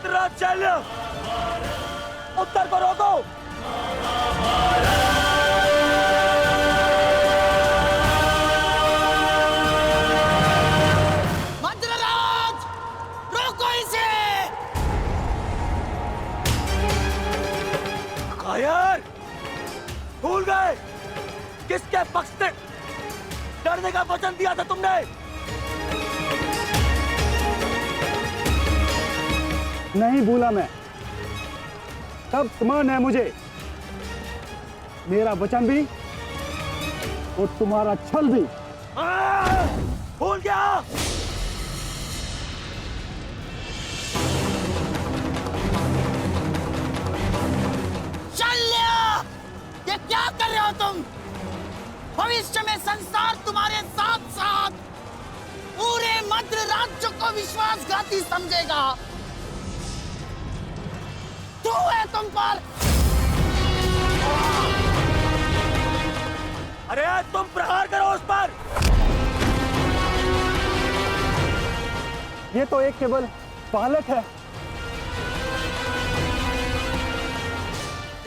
मद्राज शैल्य, उत्तर को रोको। मद्राज, रोको इसे। कायर, भूल गए किसके पक्ष से लड़ने का वचन दिया था तुमने? नहीं भूला मैं। तब स्मरण है मुझे, मेरा वचन भी और तुम्हारा छल भी। भूल गया? शल्य, ये क्या कर रहे हो तुम? भविष्य में संसार तुम्हारे साथ साथ पूरे मद्र राज्य को विश्वासघाती समझेगा। तू है तुम पर। अरे तुम प्रहार करो उस पर। ये तो एक केवल बालक है।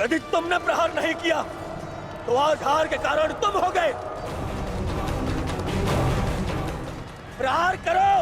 यदि तुमने प्रहार नहीं किया तो आज हार के कारण तुम हो गए। प्रहार करो।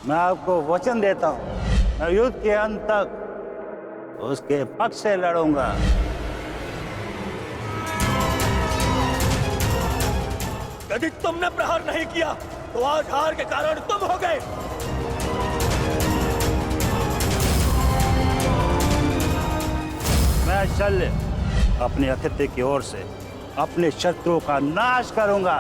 मैं आपको वचन देता हूं, मैं युद्ध के अंत तक उसके पक्ष से लड़ूंगा। यदि तुमने प्रहार नहीं किया तो आज हार के कारण तुम हो गए। मैं शल्य अपने अतिथि की ओर से अपने शत्रुओं का नाश करूंगा।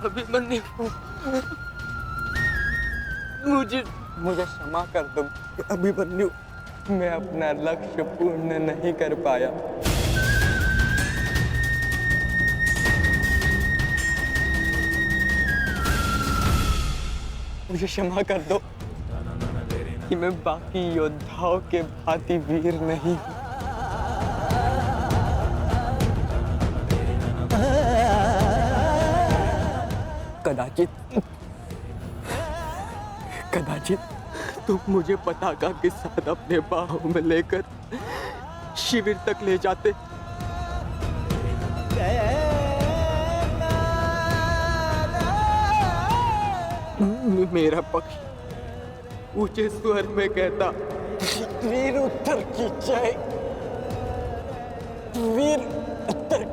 अभिमन्यु मुझे मुझे क्षमा कर दो अभिमन्यु, मैं अपना लक्ष्य पूर्ण नहीं कर पाया। मुझे क्षमा कर दो कि मैं बाकी योद्धाओं के भांति वीर नहीं हूं। कदाचित तुम मुझे पताका के साथ अपने बाहों में लेकर शिविर तक ले जाते। मेरा पक्ष ऊंचे स्वर में कहता, वीर उत्तर की जय, वीर उत्तर।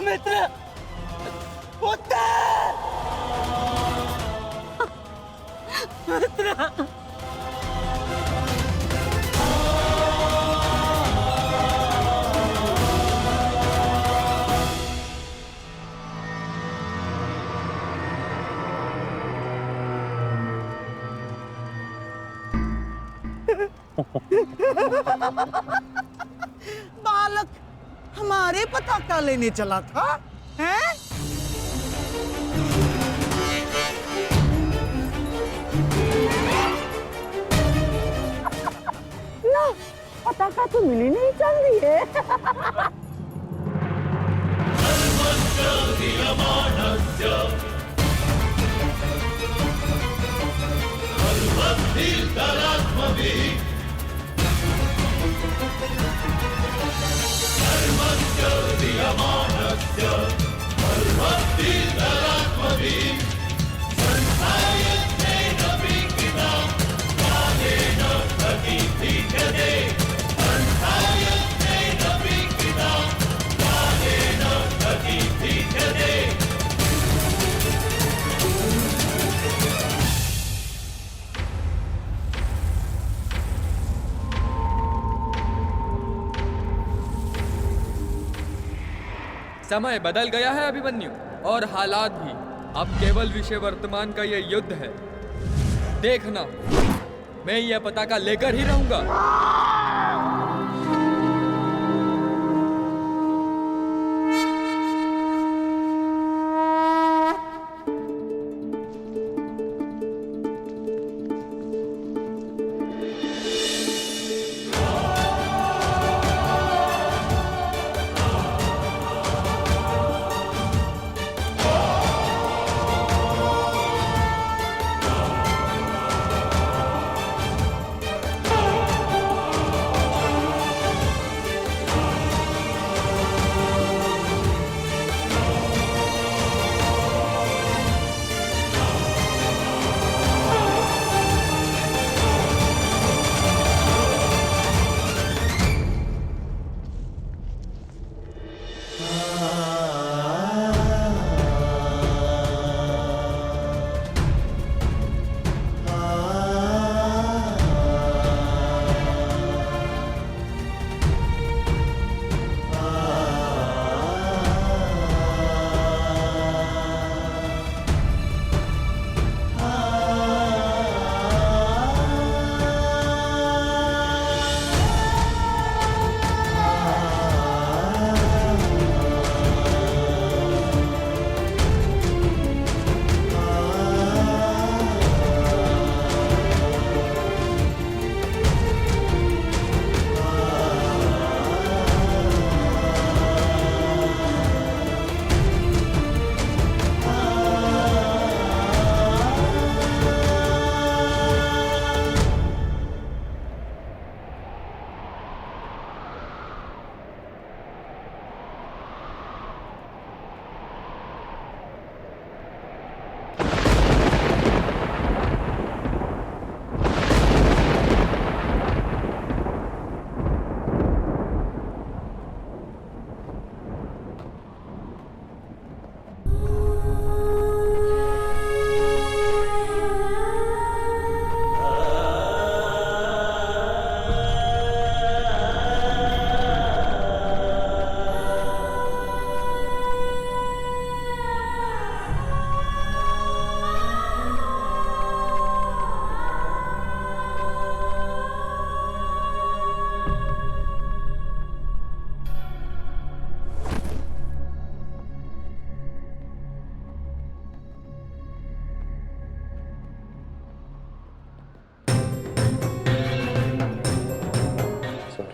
मित्र, उत्तर! मित्र! बालक हमारे पताका लेने चला था, हैं? ना, पताका तो मिली नहीं चल रही है। समय बदल गया है अभिमन्यु, और हालात भी। अब केवल विषय वर्तमान का यह युद्ध है। देखना, मैं यह पताका लेकर ही रहूंगा।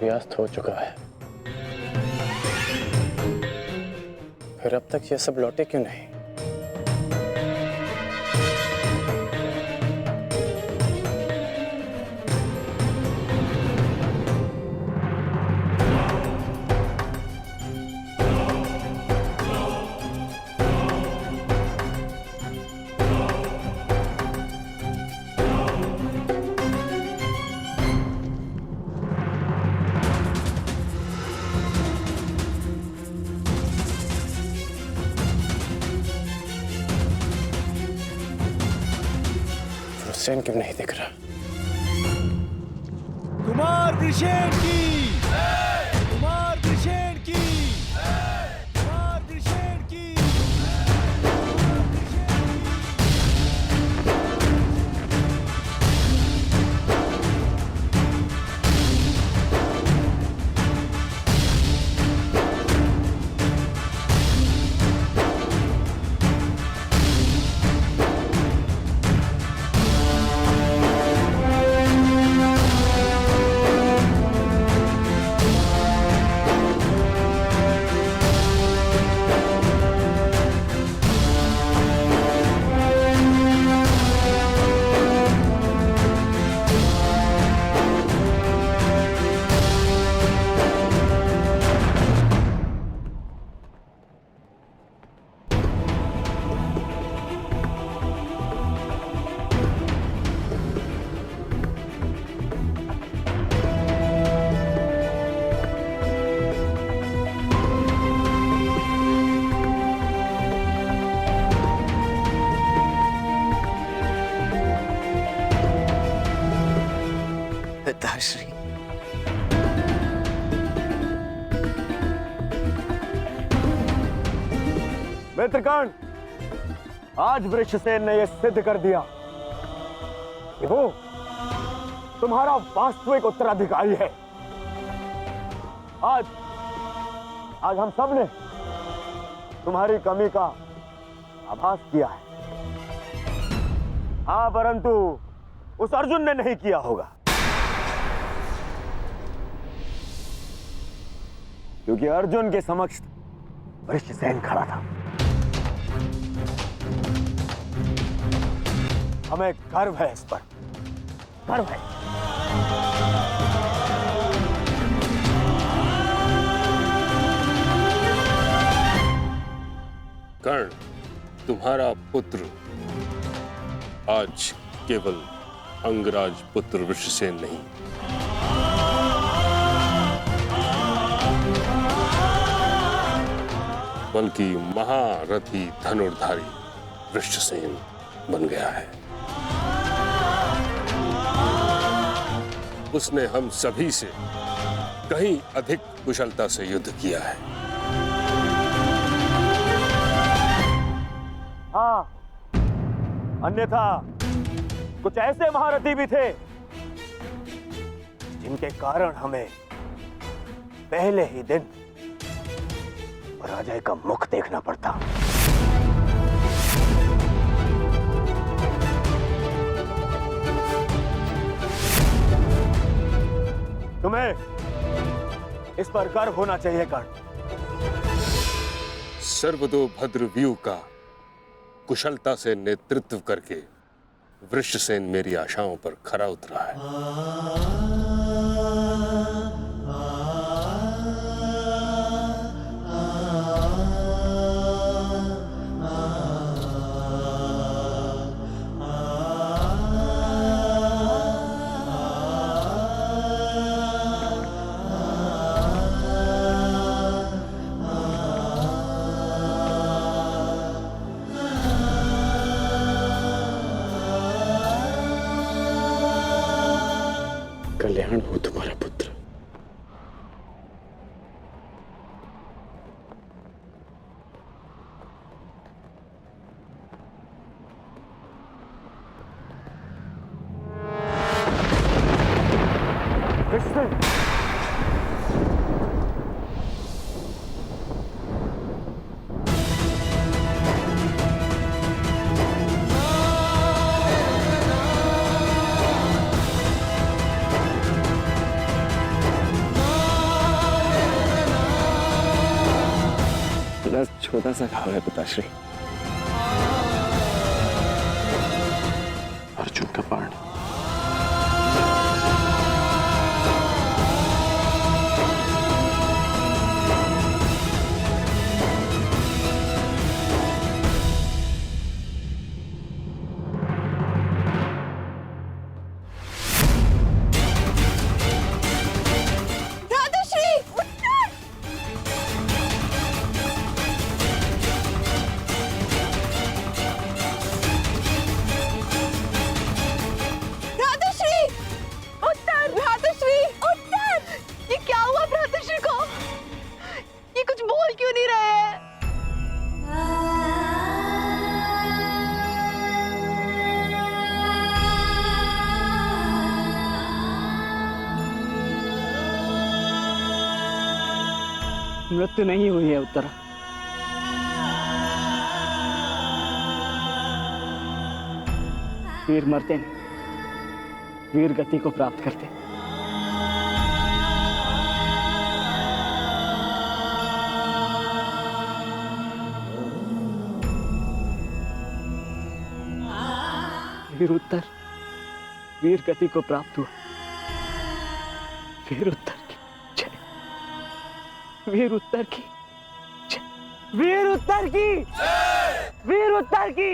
सूर्यास्त हो चुका है, फिर अब तक ये सब लौटे क्यों नहीं? हुसैन क्यों नहीं दिख रहा? कुमार वृषेण की, कुमार वृषेण की, कुमार वृषेण की। पिताश्री, मित्रगण, आज वृषसेन ने यह सिद्ध कर दिया कि वो तुम्हारा वास्तविक उत्तराधिकारी है। आज हम सब ने तुम्हारी कमी का आभास किया है। हाँ, परंतु उस अर्जुन ने नहीं किया होगा, क्योंकि अर्जुन के समक्ष वृषसेन खड़ा था। हमें गर्व है, इस पर गर्व है। कर्ण, तुम्हारा पुत्र आज केवल अंगराज पुत्र वृषसेन नहीं, बल्कि महारथी धनुर्धारी वृषसेन बन गया है। उसने हम सभी से कहीं अधिक कुशलता से युद्ध किया है। हाँ, अन्यथा कुछ ऐसे महारथी भी थे जिनके कारण हमें पहले ही दिन पराजय का मुख देखना पड़ता। तुम्हें इस पर गर्व होना चाहिए कर्ण। सर्वतोभद्र व्यूह का कुशलता से नेतृत्व करके वृषसेन मेरी आशाओं पर खरा उतरा है। छोटा सा घाव है पिताश्री, अर्जुन का बाण। मृत्यु नहीं हुई है उत्तरा। वीर मरते नहीं, वीर गति को प्राप्त करते। वीर उत्तर वीर गति को प्राप्त हुआ। वीर उत्तर की जय, वीर उत्तर की जय, वीर उत्तर की, वीर उत्तर की,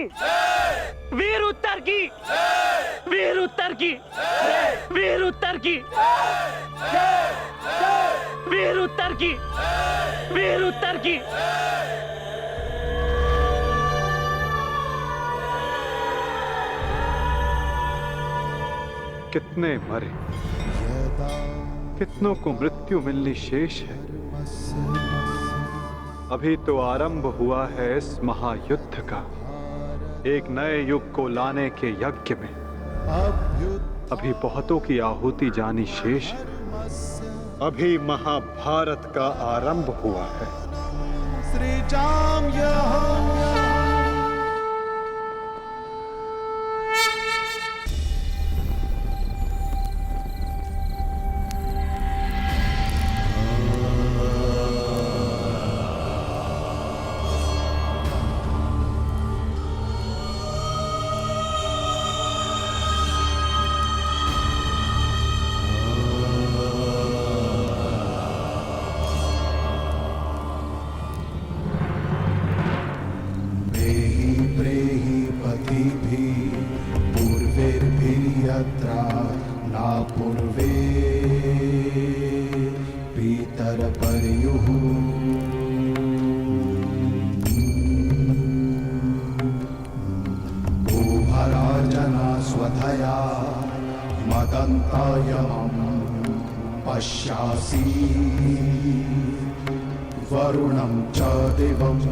वीर उत्तर की, वीर उत्तर की, वीर उत्तर की, वीर उत्तर की, वीर उत्तर की। कितने मरे, कितनों को मृत्यु मिलनी शेष है। अभी तो आरंभ हुआ है इस महायुद्ध का, एक नए युग को लाने के यज्ञ में। अभी बहुतों की आहुति जानी शेष है। अभी महाभारत का आरंभ हुआ है। श्री राम पश्यासि वरुणं च देवम्।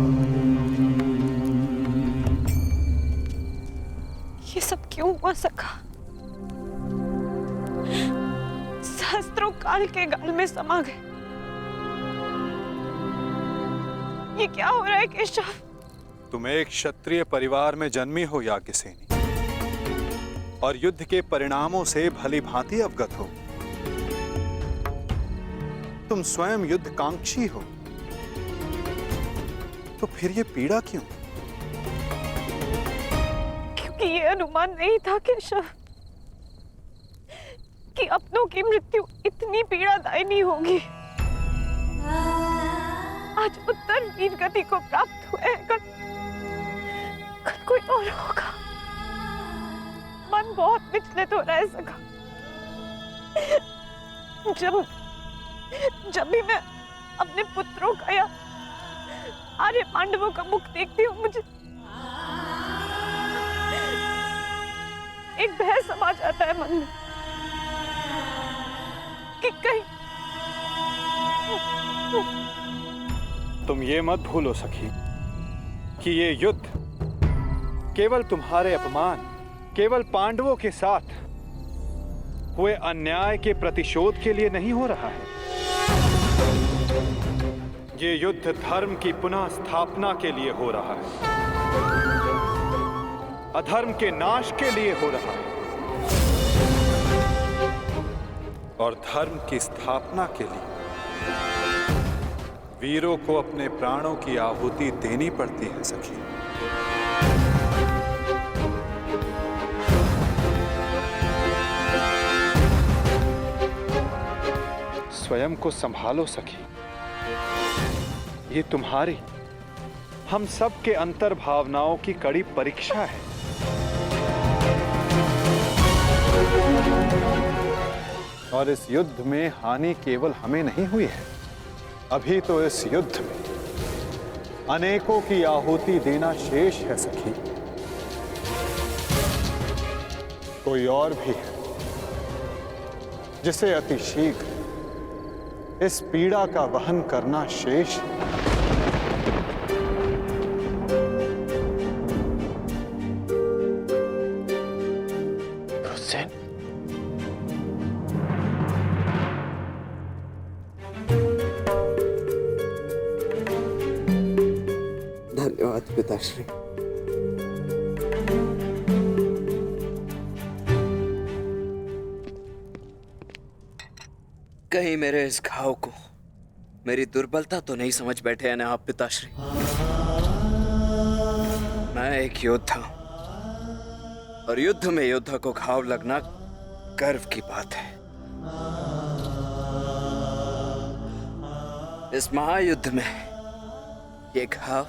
ये सब क्यों हुआ सखा? सहस्त्रों काल के गाल में समा गए। ये क्या हो रहा है केशव? तुम एक क्षत्रिय परिवार में जन्मी हो याज्ञसेनी, और युद्ध के परिणामों से भली भांति अवगत हो। तुम स्वयं युद्ध कांक्षी हो, तो फिर ये पीड़ा क्यों? क्योंकि ये अनुमान नहीं था केशव कि अपनों की मृत्यु इतनी पीड़ादायी होगी। आज उत्तर वीर गति को प्राप्त हुए, कल कोई और होगा। मन बहुत विचलित हो रहा है सखा। जब भी मैं अपने पुत्रों का या आर्य पांडवों का मुख देखती हूँ, मुझे एक भय समा जाता है मन में कि कहीं। तुम ये मत भूलो सखी कि ये युद्ध केवल तुम्हारे अपमान, केवल पांडवों के साथ हुए अन्याय के प्रतिशोध के लिए नहीं हो रहा है। ये युद्ध धर्म की पुनः स्थापना के लिए हो रहा है, अधर्म के नाश के लिए हो रहा है, और धर्म की स्थापना के लिए वीरों को अपने प्राणों की आहुति देनी पड़ती है सखी। स्वयं को संभालो सखी। ये तुम्हारी, हम सब के अंतर भावनाओं की कड़ी परीक्षा है। और इस युद्ध में हानि केवल हमें नहीं हुई है, अभी तो इस युद्ध में अनेकों की आहुति देना शेष है सखी। कोई और भी है जिसे अति शीघ्र इस पीड़ा का वहन करना शेष है। हुसैन, धन्यवाद पिताश्री। कहीं मेरे इस घाव को मेरी दुर्बलता तो नहीं समझ बैठे हैं ना आप पिताश्री? मैं एक योद्धा और युद्ध में योद्धा को घाव लगना गर्व की बात है। इस महायुद्ध में ये घाव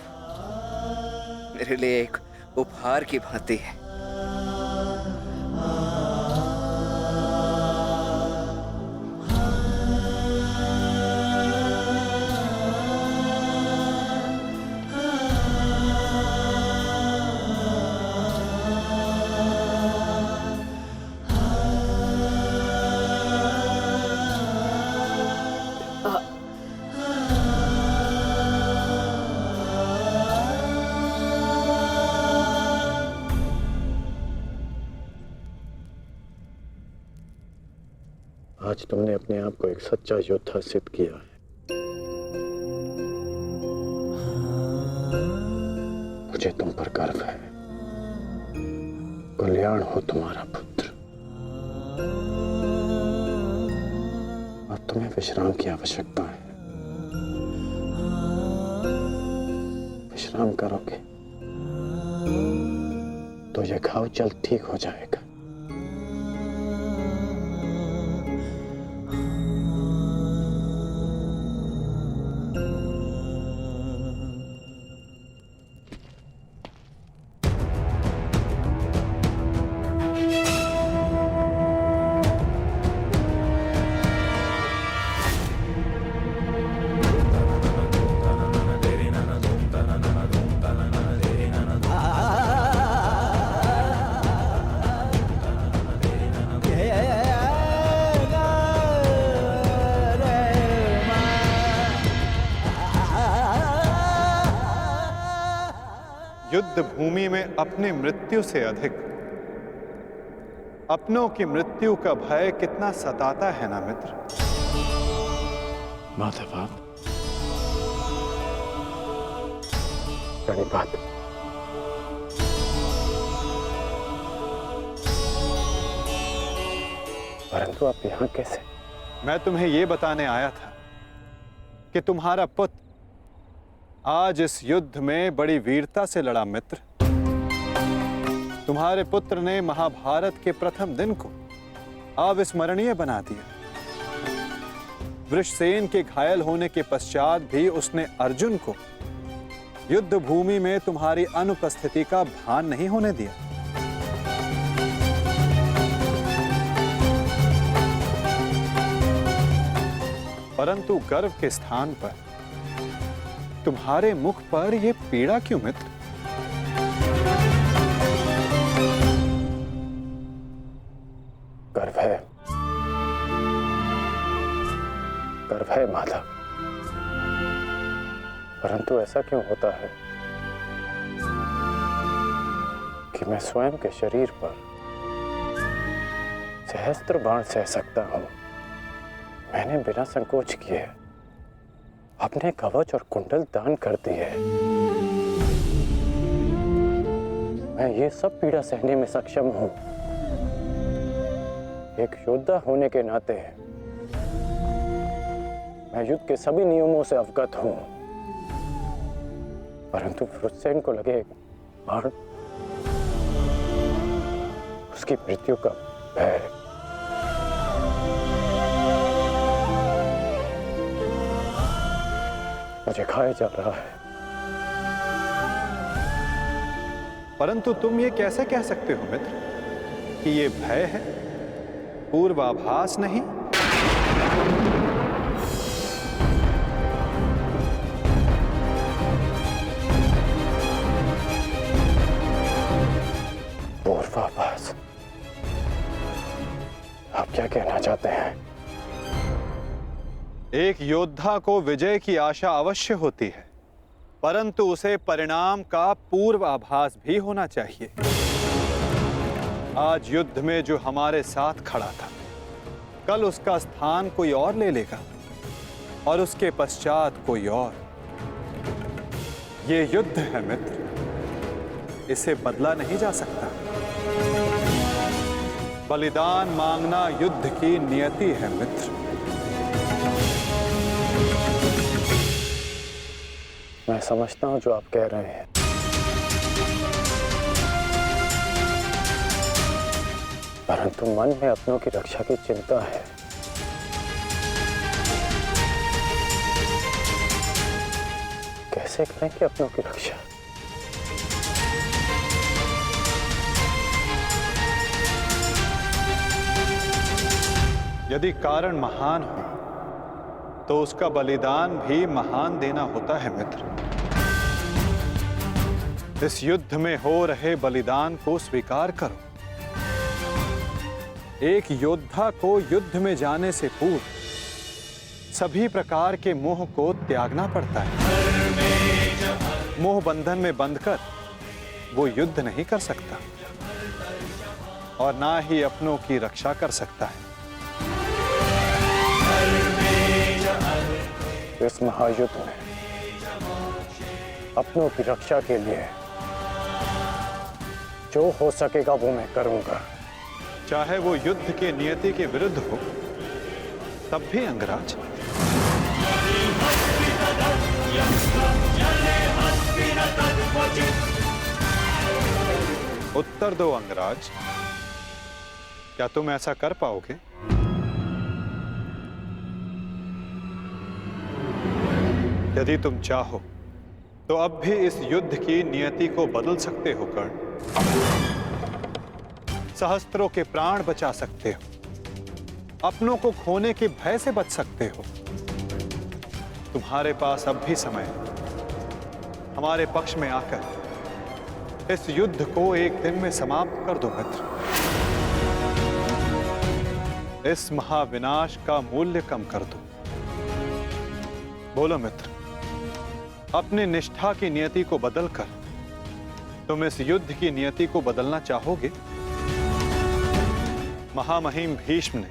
मेरे लिए एक उपहार की भांति है। आज तुमने अपने आप को एक सच्चा योद्धा सिद्ध किया है। मुझे तुम पर गर्व है। कल्याण हो तुम्हारा पुत्र। अब तुम्हें विश्राम की आवश्यकता है। विश्राम करोगे तो यह घाव जल्द ठीक हो जाएगा। युद्ध भूमि में अपनी मृत्यु से अधिक अपनों की मृत्यु का भय कितना सताता है ना मित्र। माधव, बड़ी बात। परंतु आप यहां कैसे? मैं तुम्हें यह बताने आया था कि तुम्हारा पुत्र आज इस युद्ध में बड़ी वीरता से लड़ा मित्र। तुम्हारे पुत्र ने महाभारत के प्रथम दिन को अविस्मरणीय बना दिया। वृषसेन के घायल होने के पश्चात भी उसने अर्जुन को युद्ध भूमि में तुम्हारी अनुपस्थिति का भान नहीं होने दिया। परंतु गर्व के स्थान पर तुम्हारे मुख पर यह पीड़ा क्यों मित्र? गर्व है, गर्व है माधव। परंतु ऐसा क्यों होता है कि मैं स्वयं के शरीर पर सहस्त्र बाण सह सकता हूं। मैंने बिना संकोच किए अपने कवच और कुंडल दान कर दिए। मैं ये सब पीड़ा सहने में सक्षम हूं। एक योद्धा होने के नाते मैं युद्ध के सभी नियमों से अवगत हूं, परंतु वृषसेन को लगे बाण, उसकी मृत्यु का भय। मुझे खाया जा रहा है। परंतु तुम ये कैसे कह सकते हो मित्र कि ये भय है, पूर्वाभास नहीं? पूर्वाभास? आप क्या कहना चाहते हैं? एक योद्धा को विजय की आशा अवश्य होती है, परंतु उसे परिणाम का पूर्वाभास भी होना चाहिए। आज युद्ध में जो हमारे साथ खड़ा था, कल उसका स्थान कोई और ले लेगा और उसके पश्चात कोई और। ये युद्ध है मित्र, इसे बदला नहीं जा सकता। बलिदान मांगना युद्ध की नियति है मित्र। मैं समझता हूं जो आप कह रहे हैं, परंतु मन में अपनों की रक्षा की चिंता है। कैसे करेंगे अपनों की रक्षा? यदि कारण महान हो तो उसका बलिदान भी महान देना होता है मित्र। इस युद्ध में हो रहे बलिदान को स्वीकार करो। एक योद्धा को युद्ध में जाने से पूर्व सभी प्रकार के मोह को त्यागना पड़ता है। मोह बंधन में बंधकर वो युद्ध नहीं कर सकता और ना ही अपनों की रक्षा कर सकता है। इस महायुद्ध में अपनों की रक्षा के लिए जो हो सकेगा वो मैं करूंगा, चाहे वो युद्ध के नियति के विरुद्ध हो तब भी अंगराज। उत्तर दो अंगराज, क्या तुम ऐसा कर पाओगे? यदि तुम चाहो तो अब भी इस युद्ध की नियति को बदल सकते हो कर्ण। सहस्त्रों के प्राण बचा सकते हो, अपनों को खोने के भय से बच सकते हो। तुम्हारे पास अब भी समय है। हमारे पक्ष में आकर इस युद्ध को एक दिन में समाप्त कर दो मित्र। इस महाविनाश का मूल्य कम कर दो। बोलो मित्र, अपने निष्ठा की नियति को बदलकर तुम इस युद्ध की नियति को बदलना चाहोगे? महामहिम भीष्म ने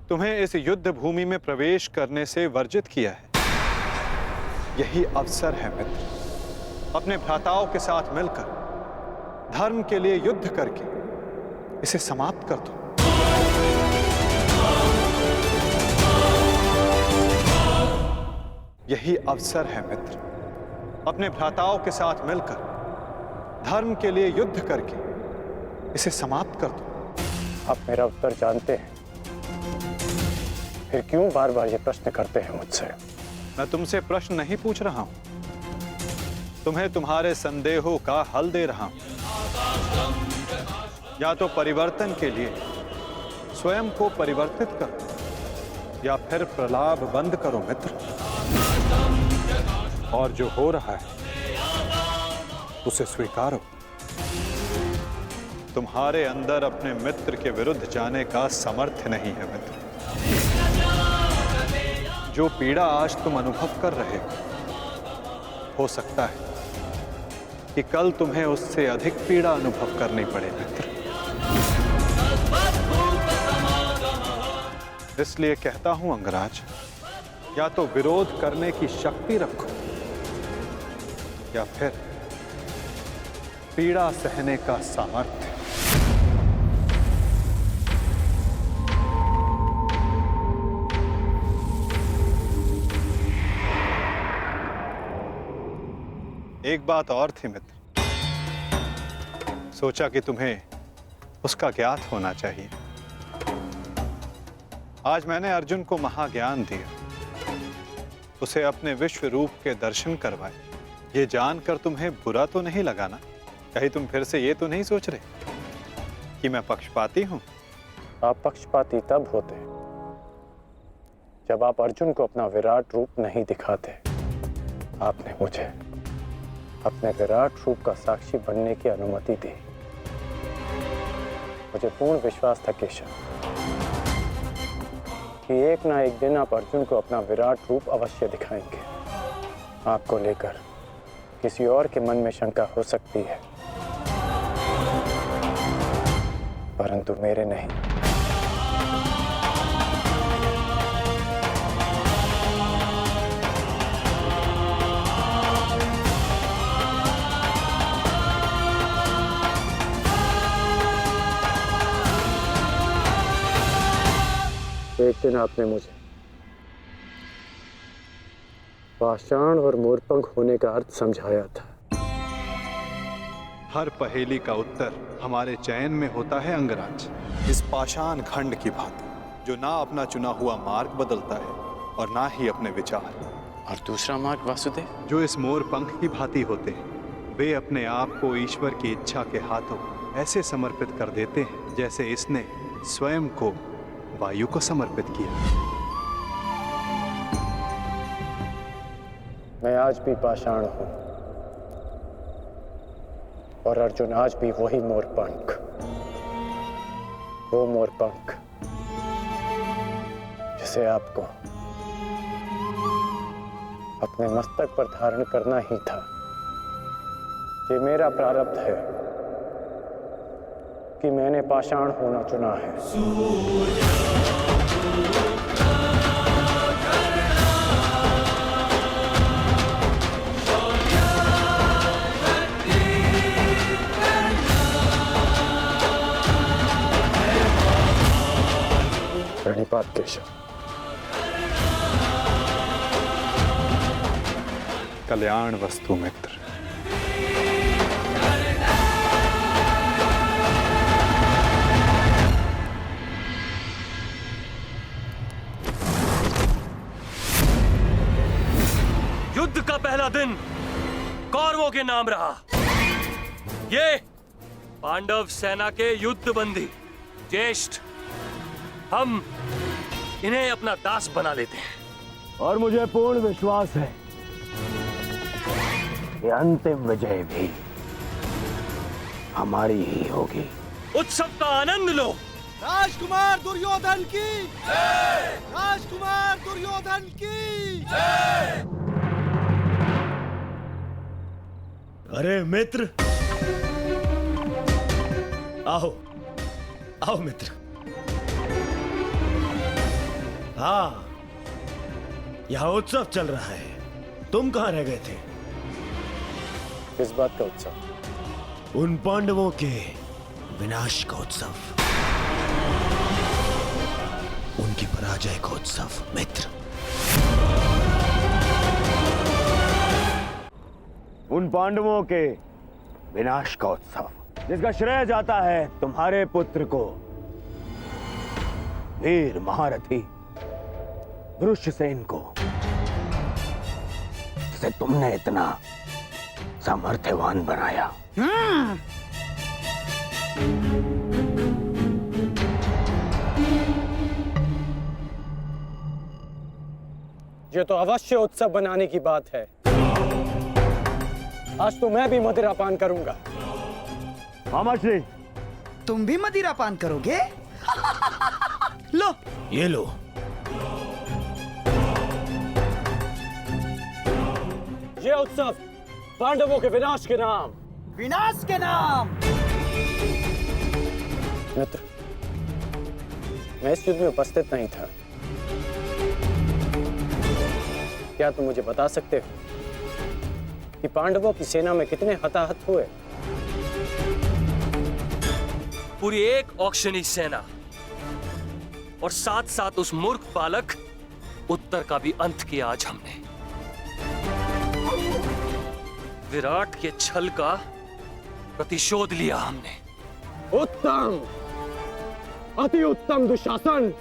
तुम्हें इस युद्ध भूमि में प्रवेश करने से वर्जित किया है। यही अवसर है मित्र, अपने भ्राताओं के साथ मिलकर धर्म के लिए युद्ध करके इसे समाप्त कर दो। यही अवसर है मित्र, अपने भ्राताओं के साथ मिलकर धर्म के लिए युद्ध करके इसे समाप्त कर दो। आप मेरा उत्तर जानते हैं, फिर क्यों बार बार ये प्रश्न करते हैं मुझसे? मैं तुमसे प्रश्न नहीं पूछ रहा हूं, तुम्हें तुम्हारे संदेहों का हल दे रहा हूं। या तो परिवर्तन के लिए स्वयं को परिवर्तित करो या फिर प्रलाप बंद करो मित्र। और जो हो रहा है उसे स्वीकारो। तुम्हारे अंदर अपने मित्र के विरुद्ध जाने का सामर्थ्य नहीं है मित्र। जो पीड़ा आज तुम अनुभव कर रहे हो सकता है कि कल तुम्हें उससे अधिक पीड़ा अनुभव करनी पड़े मित्र। इसलिए कहता हूं अंगराज, या तो विरोध करने की शक्ति रखो या फिर पीड़ा सहने का सामर्थ्य। एक बात और थी मित्र, सोचा कि तुम्हें उसका ज्ञात होना चाहिए। आज मैंने अर्जुन को महाज्ञान दिया, उसे अपने विश्व रूप के दर्शन करवाए। ये जानकर तुम्हें बुरा तो नहीं लगा ना? कहीं तुम फिर से ये तो नहीं सोच रहे कि मैं पक्षपाती हूं? आप पक्षपाती तब होते जब आप अर्जुन को अपना विराट रूप नहीं दिखाते। आपने मुझे अपने विराट रूप का साक्षी बनने की अनुमति दी। मुझे पूर्ण विश्वास था केशव कि एक ना एक दिन आप अर्जुन को अपना विराट रूप अवश्य दिखाएंगे। आपको लेकर किसी और के मन में शंका हो सकती है, परंतु मेरे नहीं। एक दिन आपने मुझे पाषाण और मोरपंख होने का अर्थ समझाया था। हर पहेली का उत्तर हमारे चयन में होता है अंगराज। इस पाषाण खंड की भांति जो ना अपना चुना हुआ मार्ग बदलता है और ना ही अपने विचार। और दूसरा मार्ग वासुदेव? जो इस मोर पंख की भांति होते हैं, वे अपने आप को ईश्वर की इच्छा के हाथों ऐसे समर्पित कर देते हैं जैसे इसने स्वयं को वायु को समर्पित किया। मैं आज भी पाषाण हूं और अर्जुन आज भी वही मोरपंख। वो मोरपंख जिसे आपको अपने मस्तक पर धारण करना ही था। ये मेरा प्रारब्ध है कि मैंने पाषाण होना चुना है। प्रणिपात केशव। कल्याण वस्तु मित्र। युद्ध का पहला दिन कौरवों के नाम रहा। ये पांडव सेना के युद्ध बंदी ज्येष्ठ, हम इन्हें अपना दास बना लेते हैं। और मुझे पूर्ण विश्वास है कि अंतिम विजय भी हमारी ही होगी। उत्सव का आनंद लो। राजकुमार दुर्योधन की जय! राजकुमार दुर्योधन की जय! अरे मित्र, आओ आओ मित्र। हाँ, यहाँ उत्सव चल रहा है। तुम कहाँ रह गए थे? किस बात का उत्सव? उन पांडवों के विनाश का उत्सव, उनकी पराजय का उत्सव मित्र। उन पांडवों के विनाश का उत्सव जिसका श्रेय जाता है तुम्हारे पुत्र को, वीर महारथी धृष्टसेन को, जिसे तुमने इतना सामर्थ्यवान बनाया। ये तो अवश्य उत्सव बनाने की बात है। आज तो मैं भी मदिरा पान करूंगा। मामा श्री, तुम भी मदिरा पान करोगे? लो, ये लो। ये उत्सव पांडवों के विनाश के नाम। विनाश के नाम। मित्र, मैं इस युद्ध में उपस्थित नहीं था। क्या तुम मुझे बता सकते हो कि पांडवों की सेना में कितने हताहत हुए? पूरी एक औक्षणी सेना और साथ साथ उस मूर्ख बालक उत्तर का भी अंत किया आज हमने। विराट के छल का प्रतिशोध लिया हमने। उत्तम, अति उत्तम दुशासन।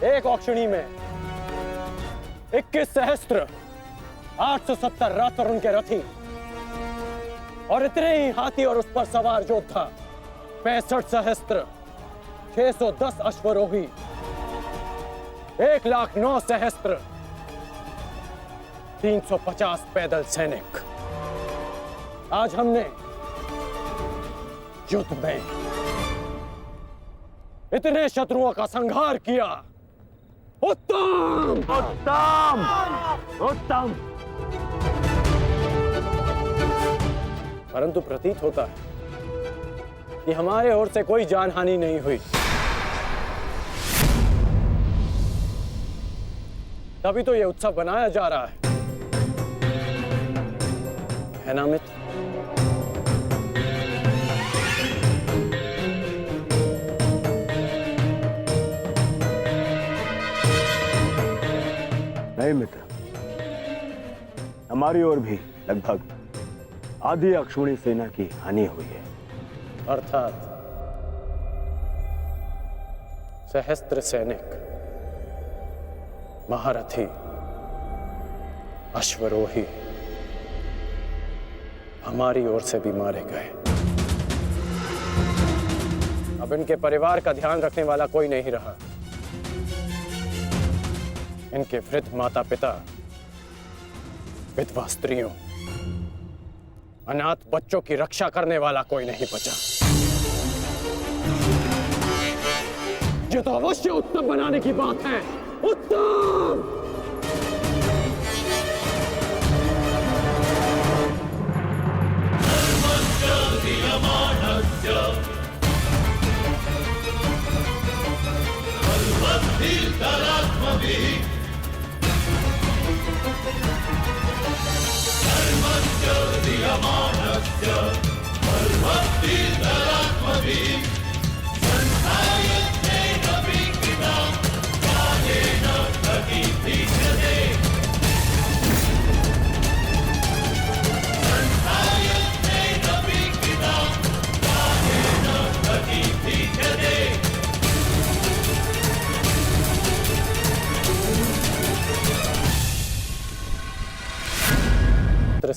एक औक्षणी में 21 सहस्त्र 870 रथ और उनके रथी और इतने ही हाथी और उस पर सवार योद्धा 65 सहस्त्र 610 अश्वरोही 1,09,000 सहस्त्र 350 पैदल सैनिक। आज हमने युद्ध में इतने शत्रुओं का संहार किया। उत्तम, उत्तम, उत्तम। परंतु प्रतीत होता है कि हमारे ओर से कोई जानहानि नहीं हुई। तभी तो यह उत्सव बनाया जा रहा है ना मित्र? नहीं मित्र, हमारी ओर भी लगभग आधी अक्षुणी सेना की हानि हुई है। अर्थात सहस्त्र सैनिक, महारथी, अश्वरोही हमारी ओर से भी मारे गए। अब इनके परिवार का ध्यान रखने वाला कोई नहीं रहा। इनके वृद्ध माता पिता, विधवा स्त्रियों, अनाथ बच्चों की रक्षा करने वाला कोई नहीं बचा। ये तो अवश्य उत्तम बनाने की बात है। उत्तम!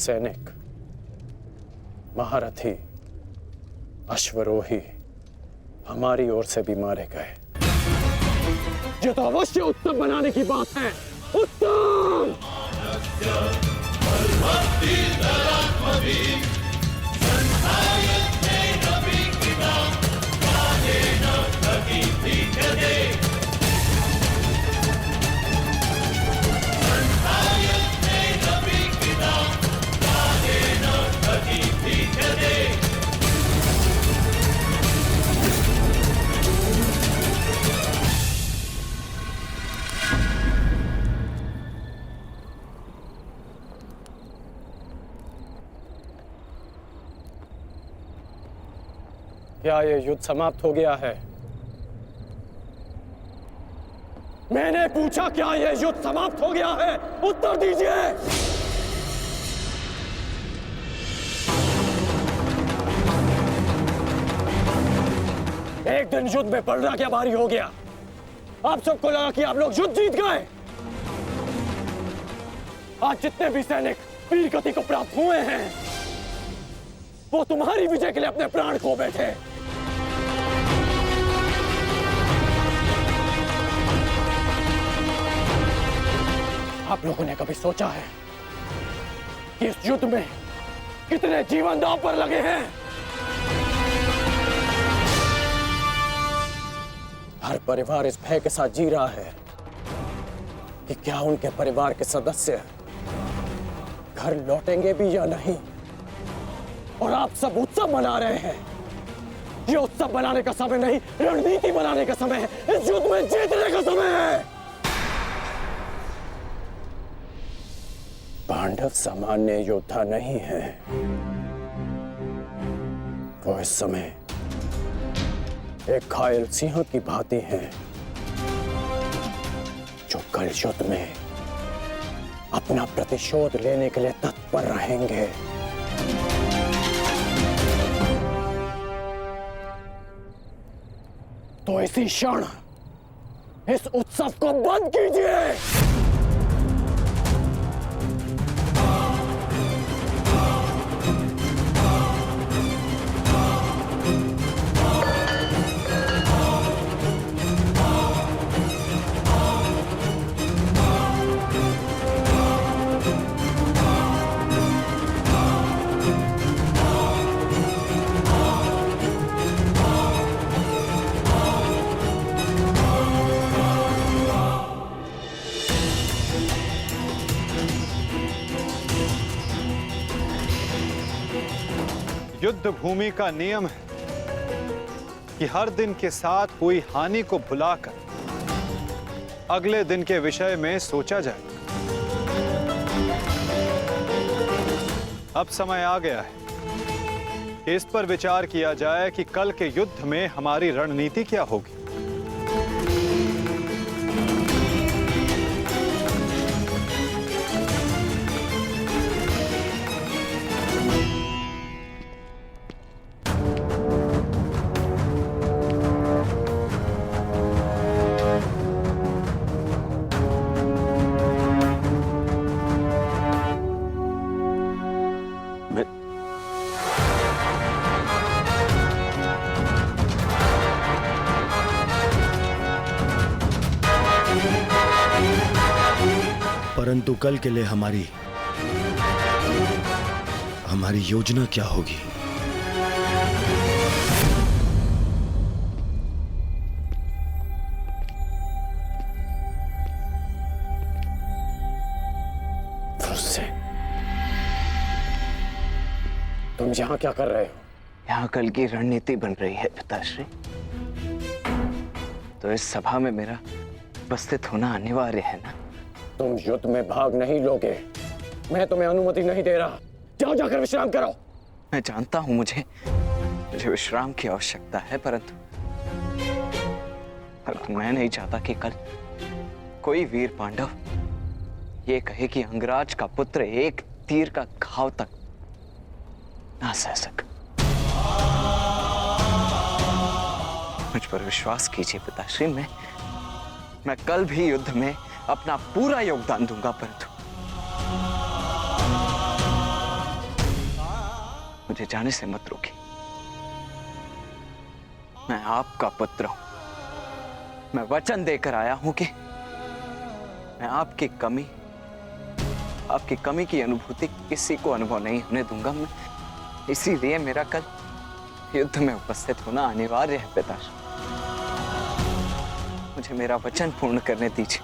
सैनिक, महारथी, अश्वरोही हमारी ओर से भी मारे गए। ये तो अवश्य उत्तम बनाने की बात है। उत्तम! क्या ये युद्ध समाप्त हो गया है? मैंने पूछा, क्या ये युद्ध समाप्त हो गया है? उत्तर दीजिए। एक दिन युद्ध में पलड़ा क्या भारी हो गया। आप सबको लगा कि आप लोग युद्ध जीत गए। आज जितने भी सैनिक वीर गति को प्राप्त हुए हैं, वो तुम्हारी विजय के लिए अपने प्राण खो बैठे। आप लोगों ने कभी सोचा है कि इस युद्ध में कितने जीवन दांव पर लगे हैं? हर परिवार इस भय के साथ जी रहा है कि क्या उनके परिवार के सदस्य घर लौटेंगे भी या नहीं। और आप सब उत्सव मना रहे हैं। ये उत्सव मनाने का समय नहीं, रणनीति बनाने का समय है। इस युद्ध में जीतने का समय है। पांडव सामान्य योद्धा नहीं है। वो इस समय एक घायल सिंह की भांति हैं, जो कल युद्ध में अपना प्रतिशोध लेने के लिए तत्पर रहेंगे। तो इसी क्षण इस उत्सव को बंद कीजिए। युद्ध भूमि का नियम है कि हर दिन के साथ हुई हानि को भुलाकर अगले दिन के विषय में सोचा जाए। अब समय आ गया है कि इस पर विचार किया जाए कि कल के युद्ध में हमारी रणनीति क्या होगी। परंतु कल के लिए हमारी योजना क्या होगी? तुम यहाँ क्या कर रहे हो? यहाँ कल की रणनीति बन रही है पिताश्री। तो इस सभा में मेरा उपस्थित होना अनिवार्य है ना। तुम युद्ध में भाग नहीं लोगे, मैं तुम्हें अनुमति नहीं दे रहा। जाओ जाकर विश्राम करो। मैं जानता हूं मुझे विश्राम की आवश्यकता है, परंतु मैं नहीं चाहता कि कल कोई वीर पांडव ये कहे कि अंगराज का पुत्र एक तीर का घाव तक ना सह सका। मुझ पर विश्वास कीजिए पिताश्री, मैं कल भी युद्ध में अपना पूरा योगदान दूंगा, परंतु मुझे जाने से मत रोकिए। मैं आपका पुत्र हूं। मैं वचन देकर आया हूं कि मैं आपकी कमी की अनुभूति किसी को अनुभव नहीं होने दूंगा। मैं इसीलिए मेरा कल युद्ध में उपस्थित होना अनिवार्य है पिताश्री। मुझे मेरा वचन पूर्ण करने दीजिए।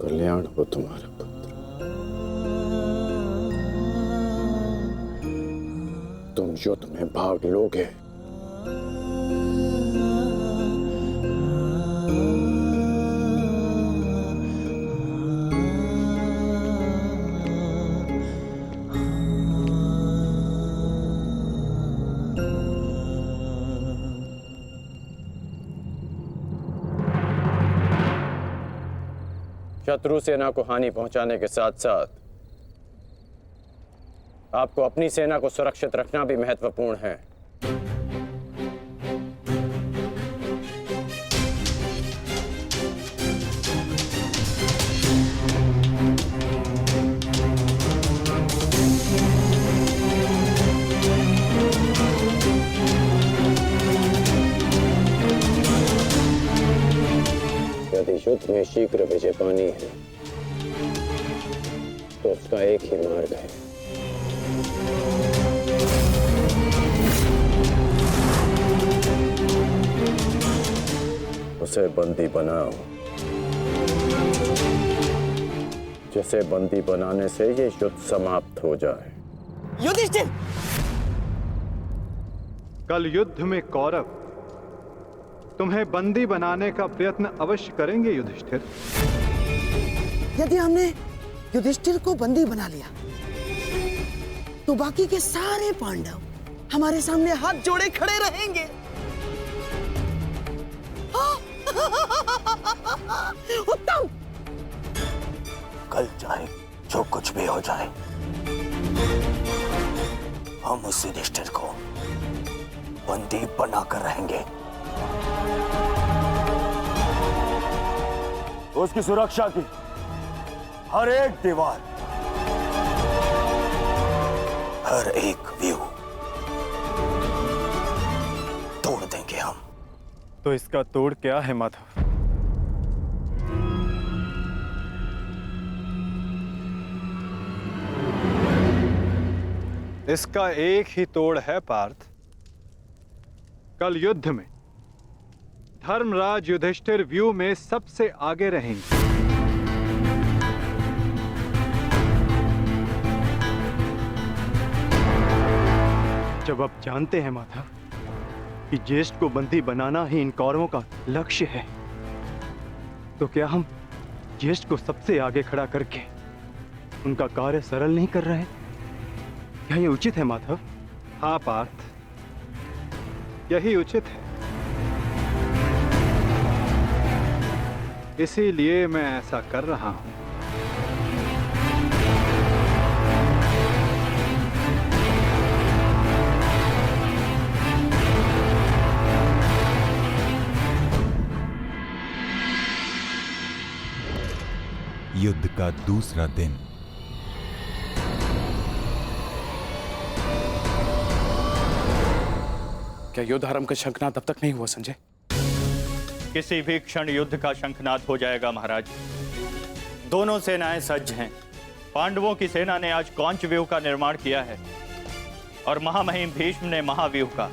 कल्याण हो तुम्हारा पुत्र। तुम युद्ध में भाग लोगे। शत्रु सेना को हानि पहुंचाने के साथ साथ आपको अपनी सेना को सुरक्षित रखना भी महत्वपूर्ण है। यदि युद्ध में शीघ्र विजय पानी है तो उसका एक ही मार्ग है, उसे बंदी बनाओ। जिसे बंदी बनाने से ये युद्ध समाप्त हो जाए। युधिष्ठिर! कल युद्ध में कौरव तुम्हें बंदी बनाने का प्रयत्न अवश्य करेंगे युधिष्ठिर। यदि हमने युधिष्ठिर को बंदी बना लिया तो बाकी के सारे पांडव हमारे सामने हाथ जोड़े खड़े रहेंगे। उत्तम। कल चाहे जो कुछ भी हो जाए, हम उस युधिष्ठिर को बंदी बनाकर रहेंगे। उसकी सुरक्षा की हर एक दीवार, हर एक व्यू तोड़ देंगे हम। तो इसका तोड़ क्या है माधव? इसका एक ही तोड़ है पार्थ। कल युद्ध में धर्मराज युधिष्ठिर व्यू में सबसे आगे रहेंगे। जब आप जानते हैं माधव कि ज्येष्ठ को बंदी बनाना ही इन कौरवों का लक्ष्य है, तो क्या हम ज्येष्ठ को सबसे आगे खड़ा करके उनका कार्य सरल नहीं कर रहे? क्या ये उचित है माधव? हाँ पार्थ, यही उचित है। इसीलिए मैं ऐसा कर रहा हूं। युद्ध का दूसरा दिन। क्या युद्ध आरंभ का शंखनाद तब तक नहीं हुआ संजय? किसी भी क्षण युद्ध का शंखनाद हो जाएगा महाराज। दोनों सेनाएं सज्ज हैं। पांडवों की सेना ने आज कौंच व्यूह का निर्माण किया है और महामहिम भीष्म ने महाव्यूह का।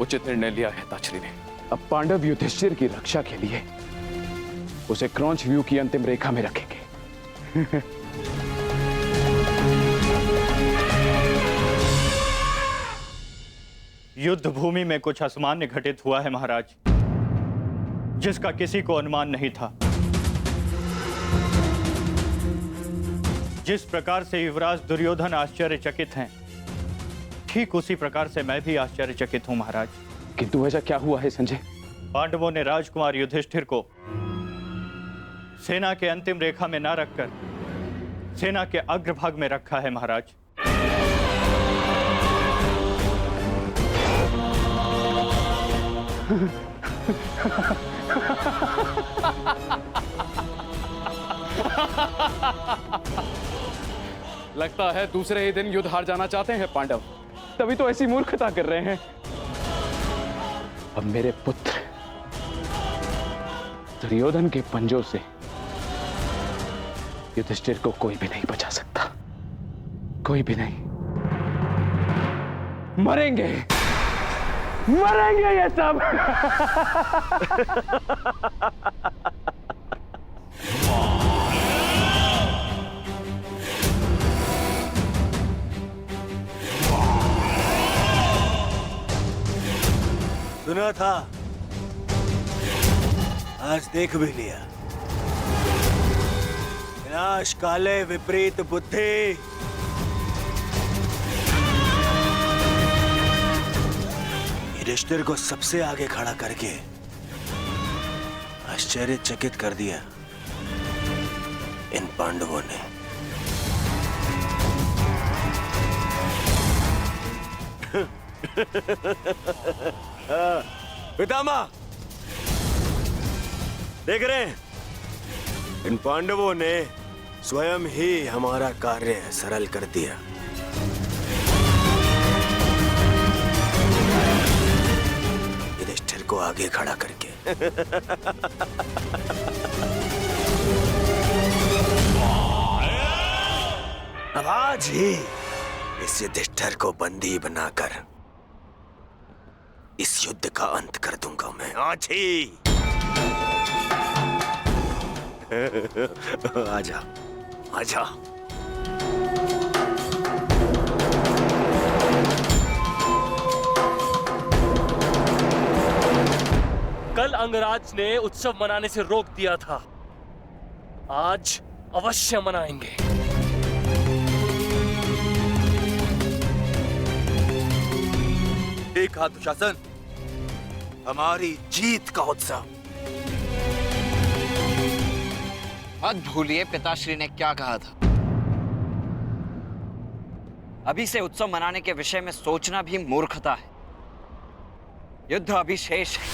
उचित निर्णय लिया है ताचरी ने। अब पांडव युधिष्ठिर की रक्षा के लिए उसे क्रौंच व्यू की अंतिम रेखा में रखेंगे। युद्ध भूमि में कुछ असामान्य घटित हुआ है महाराज, जिसका किसी को अनुमान नहीं था। जिस प्रकार से युवराज दुर्योधन आश्चर्यचकित हैं, ठीक उसी प्रकार से मैं भी आश्चर्यचकित हूं महाराज। किंतु ऐसा क्या हुआ है संजय? पांडवों ने राजकुमार युधिष्ठिर को सेना के अंतिम रेखा में ना रखकर सेना के अग्रभाग में रखा है महाराज। लगता है दूसरे ही दिन युद्ध हार जाना चाहते हैं पांडव, तभी तो ऐसी मूर्खता कर रहे हैं। अब मेरे पुत्र दुर्योधन के पंजों से युधिष्ठिर को कोई भी नहीं बचा सकता, कोई भी नहीं। मरेंगे, मरेंगे ये सब। सुना था, आज देख भी लिया। विनाश काले विपरीत बुद्धि। युधिष्ठिर को सबसे आगे खड़ा करके आश्चर्यचकित कर दिया इन पांडवों ने। पितामह, देख रहे हैं, इन पांडवों ने स्वयं ही हमारा कार्य सरल कर दिया। युधिष्ठिर को आगे खड़ा करके। अब आज ही इस युधिष्ठिर को बंदी बनाकर इस युद्ध का अंत कर दूंगा मैं, आज ही। आजा, आजा। कल अंगराज ने उत्सव मनाने से रोक दिया था। आज अवश्य मनाएंगे। देखा दुशासन, हमारी जीत का उत्सव। मत भूलिए पिताश्री ने क्या कहा था। अभी से उत्सव मनाने के विषय में सोचना भी मूर्खता है। युद्ध अभी शेष है।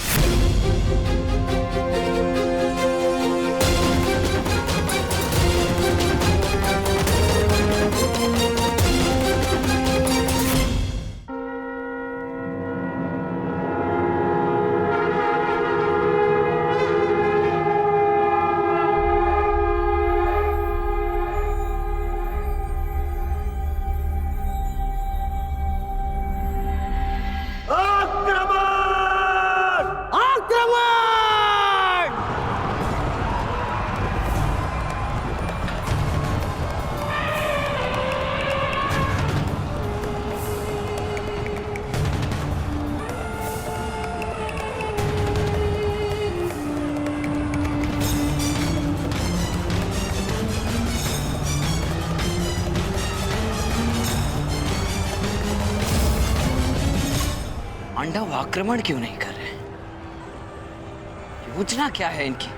पांडव आक्रमण क्यों नहीं कर रहे? योजना क्या है इनकी?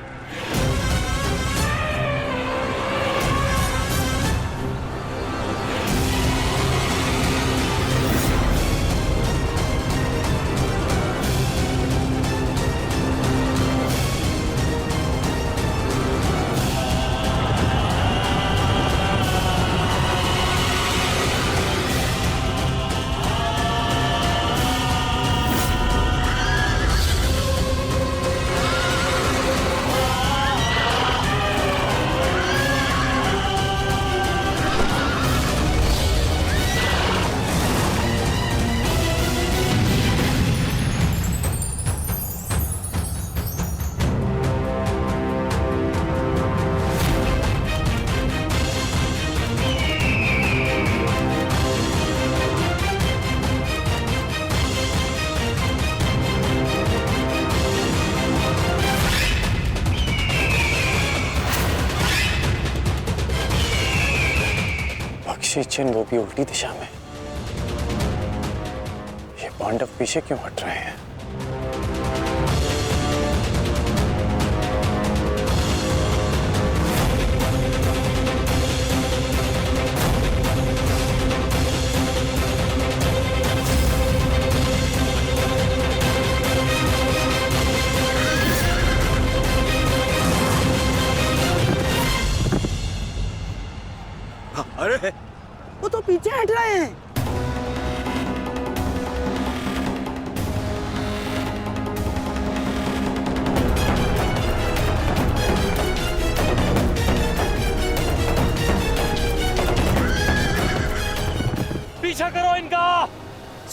चिन्ह वो भी उल्टी दिशा में। ये पांडव पीछे क्यों हट रहे हैं? अरे वो तो पीछे हट रहे हैं। पीछा करो इनका,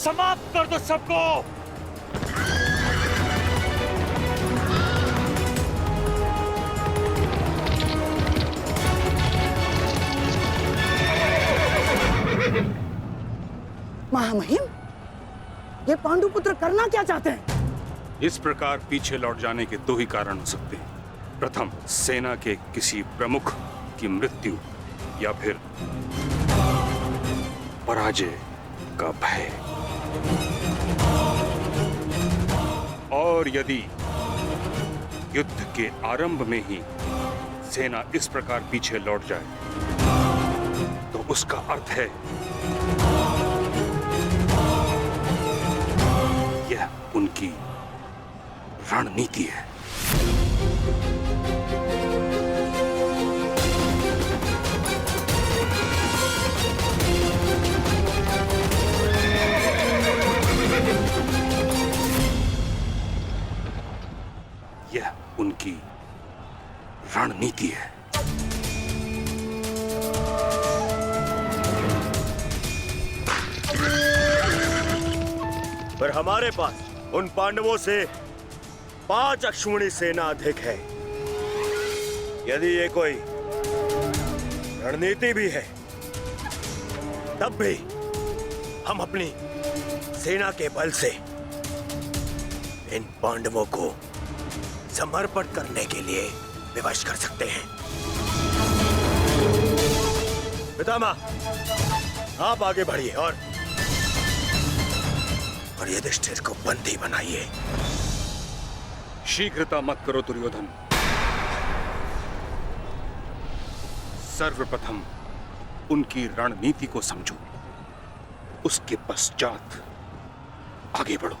समाप्त कर दो सबको। महामहिम, ये पांडुपुत्र करना क्या चाहते हैं? इस प्रकार पीछे लौट जाने के दो ही कारण हो सकते हैं। प्रथम, सेना के किसी प्रमुख की मृत्यु, या फिर पराजय का भय। और यदि युद्ध के आरंभ में ही सेना इस प्रकार पीछे लौट जाए तो उसका अर्थ है यह उनकी रणनीति है। यह उनकी रणनीति है। पर हमारे पास उन पांडवों से 5 अश्विनी सेना अधिक है। यदि ये कोई रणनीति भी है, तब भी हम अपनी सेना के बल से इन पांडवों को समर्पण करने के लिए विवश कर सकते हैं। पितामह आप आगे बढ़िए और युधिष्ठिर को बंदी बनाइए। शीघ्रता मत करो दुर्योधन। सर्वप्रथम उनकी रणनीति को समझो, उसके पश्चात आगे बढ़ो।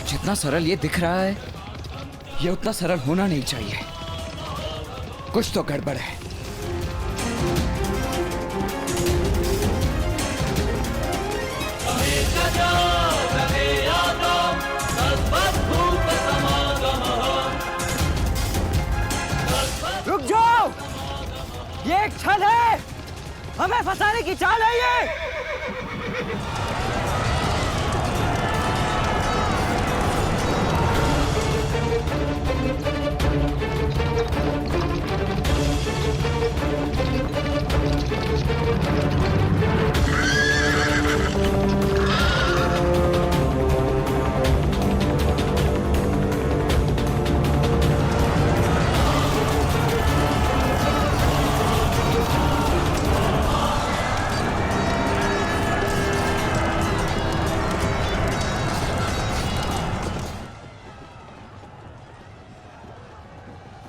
जितना सरल ये दिख रहा है, ये उतना सरल होना नहीं चाहिए। कुछ तो गड़बड़ है। रुक जाओ, ये एक छल है, हमें फंसाने की चाल है ये।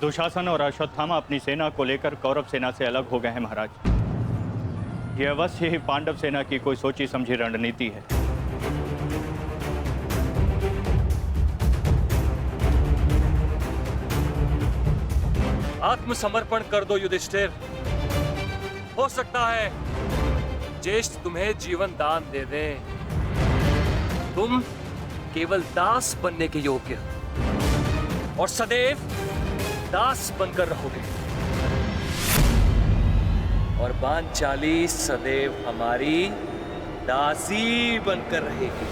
दुशासन और अश्वत्थामा अपनी सेना को लेकर कौरव सेना से अलग हो गए हैं महाराज। यह अवश्य ही पांडव सेना की कोई सोची समझी रणनीति है। आत्मसमर्पण कर दो युधिष्ठिर। हो सकता है ज्येष्ठ तुम्हें जीवन दान दे दे। तुम केवल दास बनने के योग्य और सदैव दास बनकर रहोगे, और पांचाली सदैव हमारी दासी बनकर रहेगी।